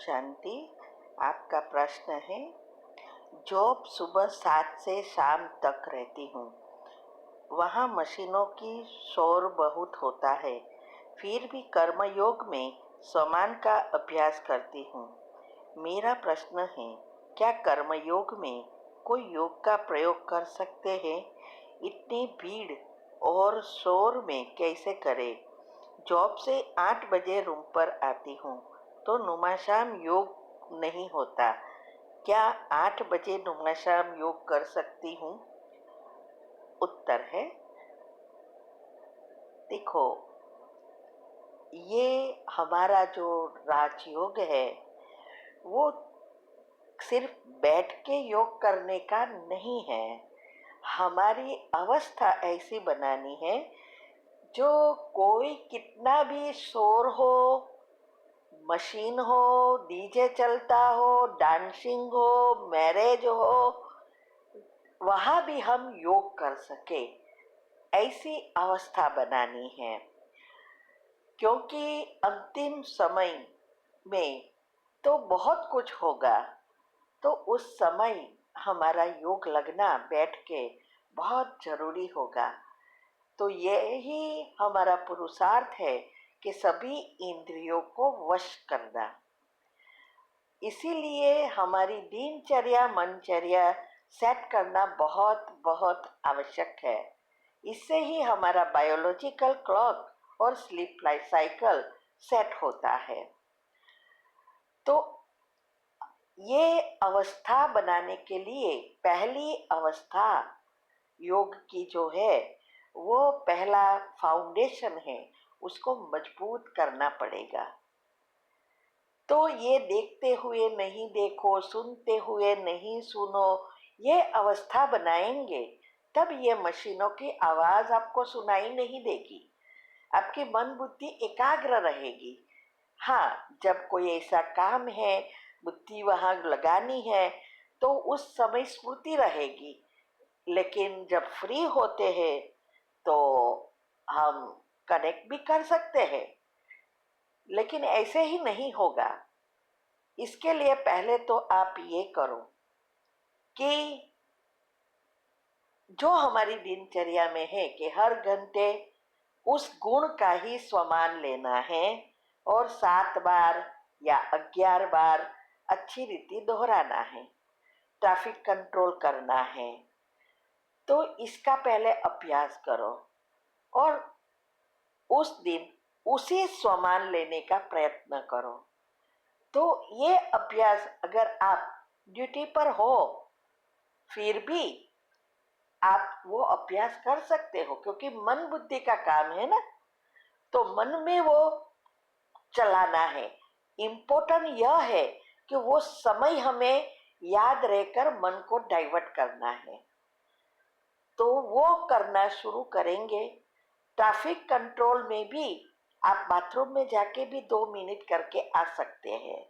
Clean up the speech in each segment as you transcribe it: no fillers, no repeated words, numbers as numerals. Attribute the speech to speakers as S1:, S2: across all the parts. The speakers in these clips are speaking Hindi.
S1: शांति। आपका प्रश्न है, जॉब सुबह 7 से शाम तक रहती हूँ। वहाँ मशीनों की शोर बहुत होता है, फिर भी कर्मयोग में समान का अभ्यास करती हूँ। मेरा प्रश्न है, क्या कर्मयोग में कोई योग का प्रयोग कर सकते हैं? इतनी भीड़ और शोर में कैसे करें? जॉब से 8 बजे रूम पर आती हूँ तो नुमाशाम योग नहीं होता। क्या 8 बजे नुमाशाम योग कर सकती हूँ? उत्तर है, देखो, ये हमारा जो राजयोग है वो सिर्फ बैठ के योग करने का नहीं है। हमारी अवस्था ऐसी बनानी है जो कोई कितना भी शोर हो, मशीन हो, डीजे चलता हो, डांसिंग हो, मैरिज हो, वहाँ भी हम योग कर सके, ऐसी अवस्था बनानी है। क्योंकि अंतिम समय में तो बहुत कुछ होगा, तो उस समय हमारा योग लगना बैठ के बहुत जरूरी होगा। तो यही हमारा पुरुषार्थ है कि सभी इंद्रियों को वश करना। इसीलिए हमारी दिनचर्या मनचर्या सेट करना बहुत बहुत आवश्यक है। इससे ही हमारा बायोलॉजिकल क्लॉक और स्लीप लाइफ साइकिल सेट होता है। तो ये अवस्था बनाने के लिए पहली अवस्था योग की जो है वो पहला फाउंडेशन है, उसको मजबूत करना पड़ेगा। तो ये देखते हुए नहीं देखो, सुनते हुए नहीं सुनो, ये अवस्था बनाएंगे तब ये मशीनों की आवाज़ आपको सुनाई नहीं देगी। आपकी मन बुद्धि एकाग्र रहेगी। हाँ, जब कोई ऐसा काम है, बुद्धि वहाँ लगानी है, तो उस समय स्मृति रहेगी। लेकिन जब फ्री होते हैं तो हम कनेक्ट भी कर सकते हैं, लेकिन ऐसे ही नहीं होगा। इसके लिए पहले तो आप ये करो कि जो हमारी दिनचर्या में है कि हर घंटे उस गुण का ही स्वमान लेना है और 7 बार या 11 बार अच्छी रीति दोहराना है, ट्रैफिक कंट्रोल करना है। तो इसका पहले अभ्यास करो और उस दिन उसी स्वमान लेने का प्रयत्न करो। तो ये अभ्यास अगर आप ड्यूटी पर हो फिर भी आप वो अभ्यास कर सकते हो, क्योंकि मन बुद्धि का काम है ना, तो मन में वो चलाना है। इम्पोर्टेंट यह है कि वो समय हमें याद रहकर मन को डाइवर्ट करना है। तो वो करना शुरू करेंगे। ट्रैफिक कंट्रोल में भी आप बाथरूम में जाके भी 2 मिनट करके आ सकते हैं।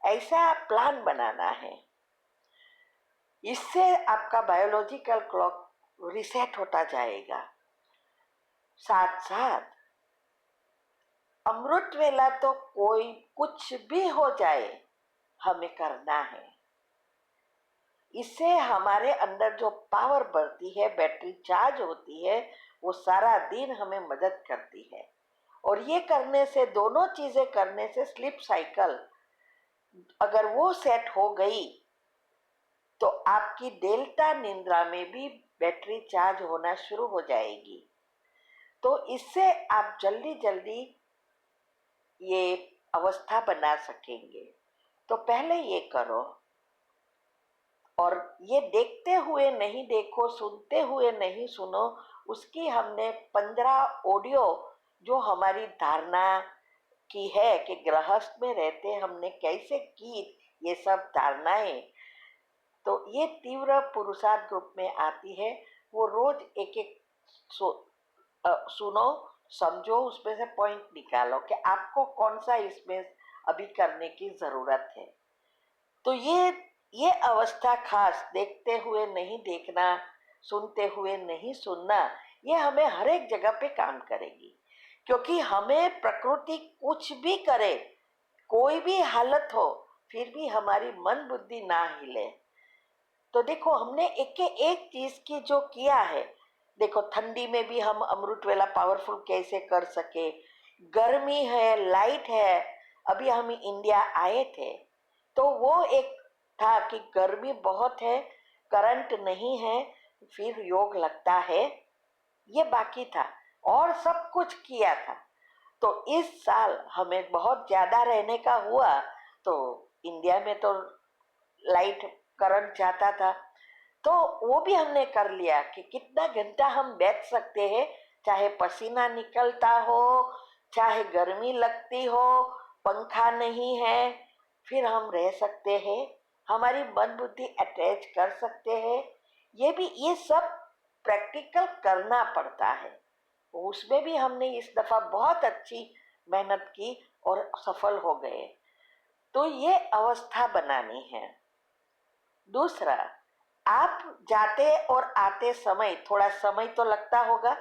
S1: ऐसा प्लान बनाना है। इससे आपका बायोलॉजिकल क्लॉक रिसेट होता जाएगा। साथ साथ अमृत वेला तो कोई कुछ भी हो जाए हमें करना है। इससे हमारे अंदर जो पावर बढ़ती है, बैटरी चार्ज होती है, वो सारा दिन हमें मदद करती है। और ये करने से, दोनों चीजें करने से स्लीप साइकिल अगर वो सेट हो गई तो आपकी डेल्टा निद्रा में भी बैटरी चार्ज होना शुरू हो जाएगी। तो इससे आप जल्दी जल्दी ये अवस्था बना सकेंगे। तो पहले ये करो, और ये देखते हुए नहीं देखो, सुनते हुए नहीं सुनो। उसकी हमने 15 ऑडियो जो हमारी धारणा की है कि गृहस्थ में रहते हमने कैसे की ये सब धारणाएं, तो ये तीव्र पुरुषार्थ ग्रुप में आती है। वो रोज एक एक सुनो, समझो, उसमें से पॉइंट निकालो कि आपको कौन सा इसमें अभी करने की जरूरत है। तो ये अवस्था खास देखते हुए नहीं देखना, सुनते हुए नहीं सुनना, ये हमें हर एक जगह पे काम करेगी। क्योंकि हमें प्रकृति कुछ भी करे, कोई भी हालत हो फिर भी हमारी मन बुद्धि ना हिले। तो देखो हमने एक के एक चीज की जो किया है, देखो ठंडी में भी हम अमृत वेला पावरफुल कैसे कर सके, गर्मी है, लाइट है। अभी हम इंडिया आए थे तो वो एक था कि गर्मी बहुत है, करंट नहीं है, फिर योग लगता है, ये बाकी था और सब कुछ किया था। तो इस साल हमें बहुत ज्यादा रहने का हुआ तो इंडिया में तो लाइट करंट जाता था, तो वो भी हमने कर लिया कि कितना घंटा हम बैठ सकते हैं, चाहे पसीना निकलता हो, चाहे गर्मी लगती हो, पंखा नहीं है, फिर हम रह सकते हैं, हमारी मन बुद्धि अटैच कर सकते हैं। ये सब प्रैक्टिकल करना पड़ता है। उसमें भी हमने इस दफा बहुत अच्छी मेहनत की और सफल हो गए। तो ये अवस्था बनानी है। दूसरा, आप जाते और आते समय थोड़ा समय तो लगता होगा,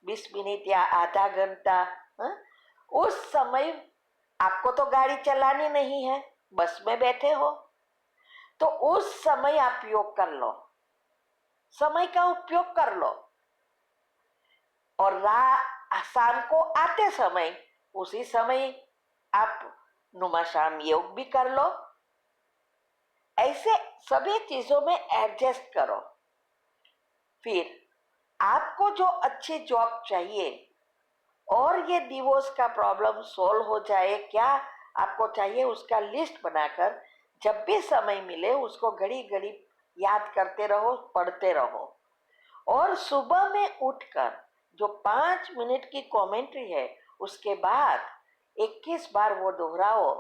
S1: 20 मिनट या आधा घंटा। हाँ? उस समय आपको तो गाड़ी चलानी नहीं है, बस में बैठे हो, तो उस समय आप योग कर लो, समय का उपयोग कर लो। और शाम को आते समय उसी समय आप नुमा शाम योग भी कर लो। ऐसे सभी चीजों में एडजस्ट करो। फिर आपको जो अच्छी जॉब चाहिए और ये डिवोर्स का प्रॉब्लम सॉल्व हो जाए, क्या आपको चाहिए उसका लिस्ट बनाकर जब भी समय मिले उसको घड़ी घड़ी याद करते रहो, पढ़ते रहो। और सुबह में उठकर जो 5 मिनट की कमेंट्री है उसके बाद 21 बार वो दोहराओ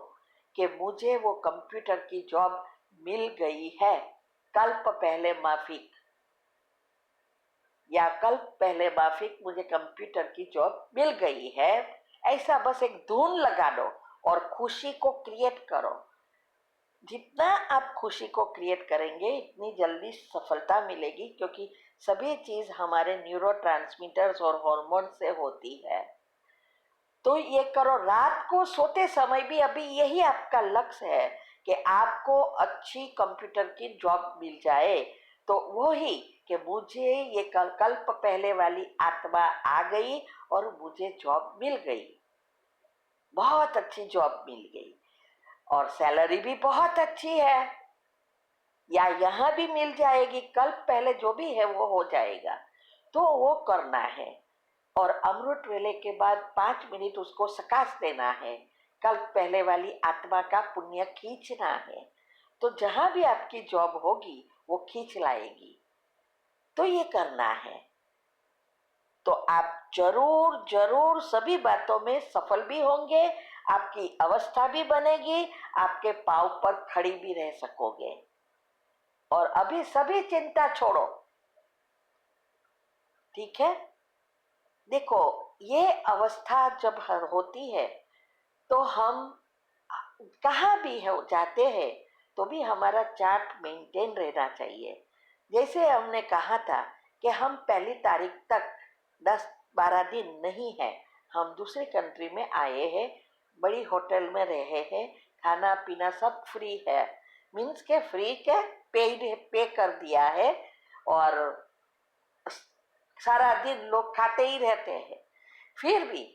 S1: कि मुझे वो कंप्यूटर की जॉब मिल गई है, कल्प पहले माफिक, या कल पहले माफिक मुझे कंप्यूटर की जॉब मिल गई है। ऐसा बस एक धुन लगा दो और खुशी को क्रिएट करो। जितना आप खुशी को क्रिएट करेंगे इतनी जल्दी सफलता मिलेगी, क्योंकि सभी चीज हमारे न्यूरोट्रांसमीटर्स और हार्मोन से होती है। तो ये करो। रात को सोते समय भी अभी यही आपका लक्ष्य है कि आपको अच्छी कंप्यूटर की जॉब मिल जाए। तो वो ही कि मुझे ये कल्प पहले वाली आत्मा आ गई और मुझे जॉब मिल गई, बहुत अच्छी जॉब मिल गई और सैलरी भी बहुत अच्छी है, या यहाँ भी मिल जाएगी, कल्प पहले जो भी है वो हो जाएगा। तो वो करना है और अमृत वेले के बाद 5 मिनट उसको सकाश देना है, कल पहले वाली आत्मा का पुण्य खींचना है। तो जहां भी आपकी जॉब होगी वो खींच लाएगी। तो ये करना है। तो आप जरूर जरूर सभी बातों में सफल भी होंगे, आपकी अवस्था भी बनेगी, आपके पांव पर खड़ी भी रह सकोगे। और अभी सभी चिंता छोड़ो, ठीक है। देखो, ये अवस्था जब होती है तो हम कहाँ भी हो जाते हैं तो भी हमारा चार्ट मेंटेन रहना चाहिए। जैसे हमने कहा था कि हम पहली तारीख तक 10-12 दिन नहीं है, हम दूसरी कंट्री में आए हैं, बड़ी होटल में रहे हैं, खाना पीना सब फ्री है, मीन्स के फ्री के पेड पे कर दिया है, और सारा दिन लोग खाते ही रहते हैं, फिर भी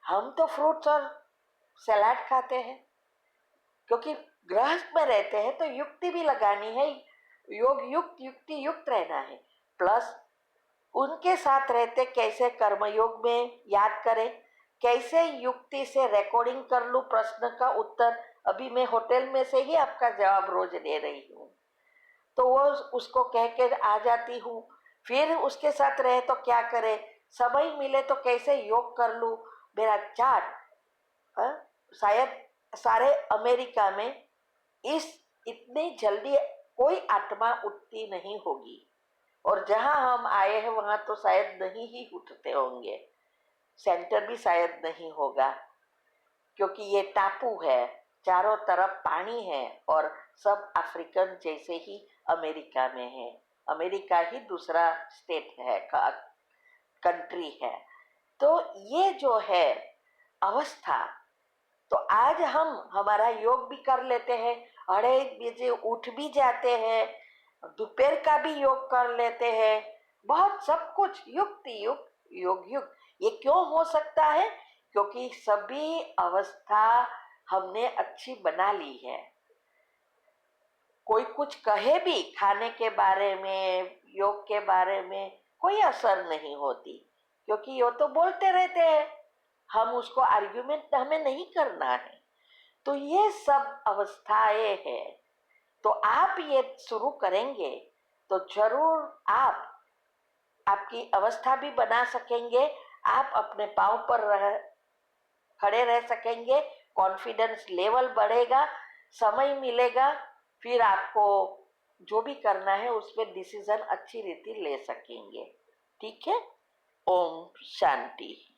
S1: हम तो फ्रूट्स और सलाद खाते हैं, क्योंकि गृहस्थ में रहते हैं तो युक्ति भी लगानी है, योग युक्त युक्ति युक्त रहना है। प्लस उनके साथ रहते कैसे कर्मयोग में याद करें, कैसे युक्ति से रिकॉर्डिंग कर लूं प्रश्न का उत्तर। अभी मैं होटल में से ही आपका जवाब रोज दे रही हूँ, तो वो उसको कह के आ जाती हूँ। फिर उसके साथ रहे तो क्या करे, समय मिले तो कैसे योग कर लूं। मेरा चार्ट शायद सारे अमेरिका में इस इतनी जल्दी कोई आत्मा उठती नहीं होगी, और जहां हम आए हैं वहां तो शायद नहीं ही उठते होंगे, सेंटर भी शायद नहीं होगा, क्योंकि ये टापू है, चारों तरफ पानी है और सब अफ्रीकन जैसे ही अमेरिका में है। अमेरिका ही दूसरा स्टेट है, कंट्री है। तो ये जो है अवस्था, तो आज हम हमारा योग भी कर लेते हैं, 2:30 बजे उठ भी जाते हैं, दोपहर का भी योग कर लेते हैं, बहुत सब कुछ युक्त युक्त योग युक्त। ये क्यों हो सकता है? क्योंकि सभी अवस्था हमने अच्छी बना ली है। कोई कुछ कहे भी खाने के बारे में, योग के बारे में, कोई असर नहीं होती, क्योंकि ये तो बोलते रहते हैं, हम उसको आर्ग्यूमेंट हमें नहीं करना है। तो ये सब अवस्थाएं हैं। तो आप ये शुरू करेंगे तो जरूर आप आपकी अवस्था भी बना सकेंगे, आप अपने पाँव पर खड़े रह सकेंगे, कॉन्फिडेंस लेवल बढ़ेगा, समय मिलेगा, फिर आपको जो भी करना है उसमें डिसीजन अच्छी रीति ले सकेंगे। ठीक है? ओम शांति।